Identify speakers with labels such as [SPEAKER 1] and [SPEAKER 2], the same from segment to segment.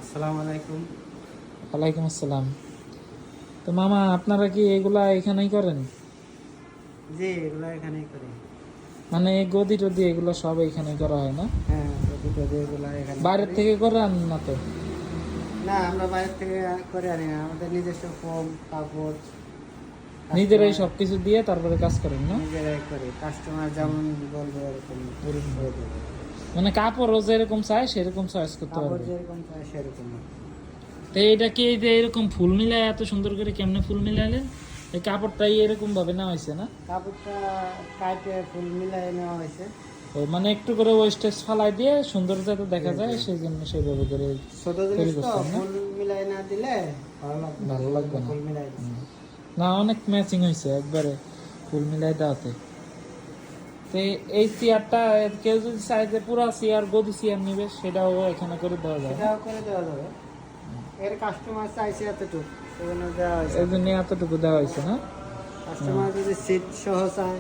[SPEAKER 1] আসসালামু আলাইকুম।
[SPEAKER 2] ওয়ালাইকুম আসসালাম। তো মামা, আপনারা কি এগুলা এখানেই করেন?
[SPEAKER 1] জি, এগুলো এখানেই করি।
[SPEAKER 2] মানে গদি টদি এগুলো সব এখানেই করা হয় না?
[SPEAKER 1] হ্যাঁ, দুটো এগুলো এখানে
[SPEAKER 2] বাইরের
[SPEAKER 1] করি।
[SPEAKER 2] থেকে করেন না তো?
[SPEAKER 1] না, আমরা বাইরে থেকে করে আনি না, আমাদের নিজস্ব ফোম কাপড়
[SPEAKER 2] নিজেরাই
[SPEAKER 1] কাস্টমার
[SPEAKER 2] সবকিছু দিয়ে তারপরে কাজ করেন না?
[SPEAKER 1] নিজেরাই করি। কাস্টমার যেমন বলবে এরকম
[SPEAKER 2] এরকম।
[SPEAKER 1] করে দেবো।
[SPEAKER 2] মানে কাপড়ও যেরকম চায় সেরকম চয়েস করতে
[SPEAKER 1] কাপড়
[SPEAKER 2] পারবে।
[SPEAKER 1] যেরকম চাই সেরকম।
[SPEAKER 2] তো এটা কি এই যে এরকম ফুল মিলায় এত সুন্দর করে কেমনে ফুল মিলাইলেন? এই কাপড়টাই এরকম ভাবে নেওয়া হয়েছে না?
[SPEAKER 1] কাপড়টা কাটে ফুল মিলাই নেওয়া হয়েছে।
[SPEAKER 2] ও মানে একটু করে ওয়েস্টেজ ফালাই দিয়ে সুন্দর যাতে দেখা যায়
[SPEAKER 1] জি।
[SPEAKER 2] সেই জন্য সেইভাবে করে
[SPEAKER 1] ছোট
[SPEAKER 2] তৈরি
[SPEAKER 1] জিনিস তো,
[SPEAKER 2] করছেন না?
[SPEAKER 1] ফুল মিলাই না দিলে
[SPEAKER 2] ভালো লাগবে না।
[SPEAKER 1] ফুল মিলাই দিছি।
[SPEAKER 2] না, অনেক ম্যাচিং হয়েছে একবারে ফুল মিলাই দেওয়াতে। তো এই চেয়ারটা কেউ যদি চায় যে পুরো চেয়ার গদি চেয়ার নিবে সেটাও এখানে করে দেওয়া যায় না?
[SPEAKER 1] সেটাও করে দেওয়া যাবে। এর কাস্টমার চাইছে এতটুকু, সেজন্য দেওয়া হয়েছে।
[SPEAKER 2] এই জন্য এতটুকু দেওয়া হয়েছে না?
[SPEAKER 1] কাস্টমার যদি সিট সহ চায়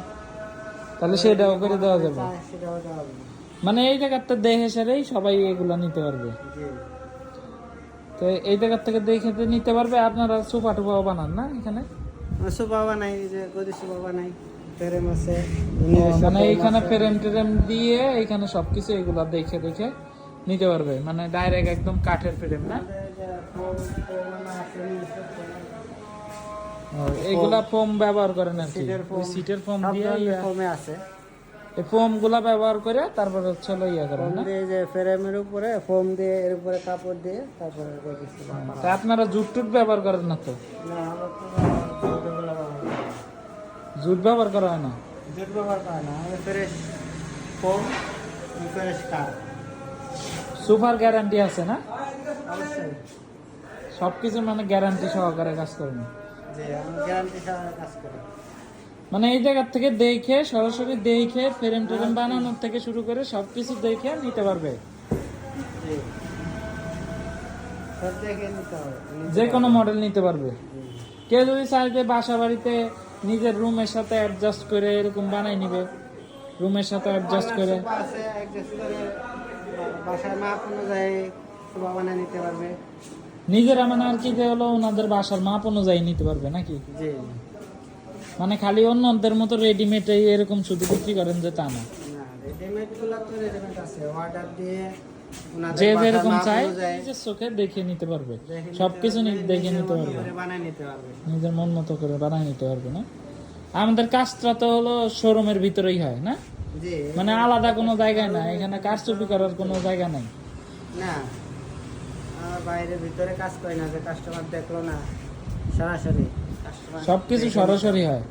[SPEAKER 2] তাহলে সেটাও করে দেওয়া যাবে।
[SPEAKER 1] চায়, সেটাও দেওয়া যাবে।
[SPEAKER 2] মানে এই জায়গাতে দেখে সেরেই সবাই এগুলা নিতে পারবে।
[SPEAKER 1] জি।
[SPEAKER 2] তো এই জায়গার থেকে দেখে তো নিতে পারবে। আপনারা সোফা টোফাও বানান না এখানে?
[SPEAKER 1] সোফা বানাই, যে গদি সোফা বানাই, ফ্রেম আছে।
[SPEAKER 2] মানে এইখানে ফ্রেম টেরেম দিয়ে এখানে সবকিছু এগুলা দেখে দেখে নিতে পারবে, মানে ডাইরেক্ট একদম কাঠের ফ্রেম না? ও, এইগুলা ফোম ব্যবহার করেন আর কি? ওই সিটের ফোম দিয়ে
[SPEAKER 1] ফোমে আছে।
[SPEAKER 2] এই ফোম গুলা ব্যবহার করে তারপরে হচ্ছে হলো ইয়া করেন
[SPEAKER 1] ফোম
[SPEAKER 2] না?
[SPEAKER 1] দিয়ে, যে ফ্রেমের উপরে ফোম দিয়ে, এর উপরে কাপড় দিয়ে তারপরে গদি সোফা
[SPEAKER 2] তা আপনারা জুট টুট ব্যবহার করেন না তো?
[SPEAKER 1] না, আমরা তো জুতোগুলো ব্যবহার করি না।
[SPEAKER 2] জুট ব্যবহার করা হয় না?
[SPEAKER 1] জুট ব্যবহার করে না, আমাদের ফ্রেশ ফোম, ফ্রেশ কাঠ।
[SPEAKER 2] সোফার গ্যারান্টি আছে না?
[SPEAKER 1] অবশ্যই।
[SPEAKER 2] সবকিছু মানে গ্যারান্টি সহকারে কাজ করেন?
[SPEAKER 1] জি, আমরা গ্যারান্টি সহকারে কাজ করি।
[SPEAKER 2] মানে এই জায়গা থেকে দেখে সরাসরি দেখে ফ্রেম টেরেম বানানোর থেকে শুরু করে সবকিছু দেখে নিতে পারবে?
[SPEAKER 1] জি, সব দেখে নিতে হবে।
[SPEAKER 2] যে কোনো মডেল নিতে পারবে। কেউ যদি চায় যে বাসা বাড়িতে নিজের রুমের সাথে অ্যাডজাস্ট করে এরকম বানাই নিবে, রুমের সাথে অ্যাডজাস্ট করে
[SPEAKER 1] সোফা আছে, অ্যাডজাস্ট করে বাসার মাপ অনুযায়ী সোফা বানিয়ে নিতে পারবে।
[SPEAKER 2] নিজেরা মানে আর কি যে হলো ওনাদের বাসার মাপ অনুযায়ী নিতে পারবে নাকি?
[SPEAKER 1] জি।
[SPEAKER 2] মানে খালি অন্যদের মতো রেডিমেড এরকম শুধু বিক্রি করেন যে তা না?
[SPEAKER 1] না, রেডিমেড গুলো তো রেডিমেড আছে, অর্ডার দিয়ে ওনাদের
[SPEAKER 2] যে
[SPEAKER 1] বাসার
[SPEAKER 2] যেরকম
[SPEAKER 1] মাপ
[SPEAKER 2] চায়
[SPEAKER 1] অনুযায়ী
[SPEAKER 2] নিজের চোখে দেখে নিতে পারবে,
[SPEAKER 1] দেখে নিতে
[SPEAKER 2] সবকিছু
[SPEAKER 1] পারবে,
[SPEAKER 2] দেখে
[SPEAKER 1] নিজের
[SPEAKER 2] নিতে
[SPEAKER 1] মতো
[SPEAKER 2] পারবে,
[SPEAKER 1] করে বানিয়ে নিতে পারবে।
[SPEAKER 2] নিজের মন মতো করে বানায় নিতে পারবে না? আমাদের কাজটা তো হলো শোরুমের ভিতরেই হয় না?
[SPEAKER 1] জি।
[SPEAKER 2] মানে আলাদা কোনো জায়গায় না, এখানে কারচুপি করার কোনো জায়গা নাই।
[SPEAKER 1] না, আমরা বাইরে ভিতরে কাজ করি না, যে কাস্টমার দেখলো না, সরাসরি কাস্টমার
[SPEAKER 2] সবকিছু সরাসরি হয়,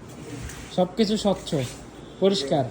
[SPEAKER 2] সবকিছু স্বচ্ছ পরিষ্কার।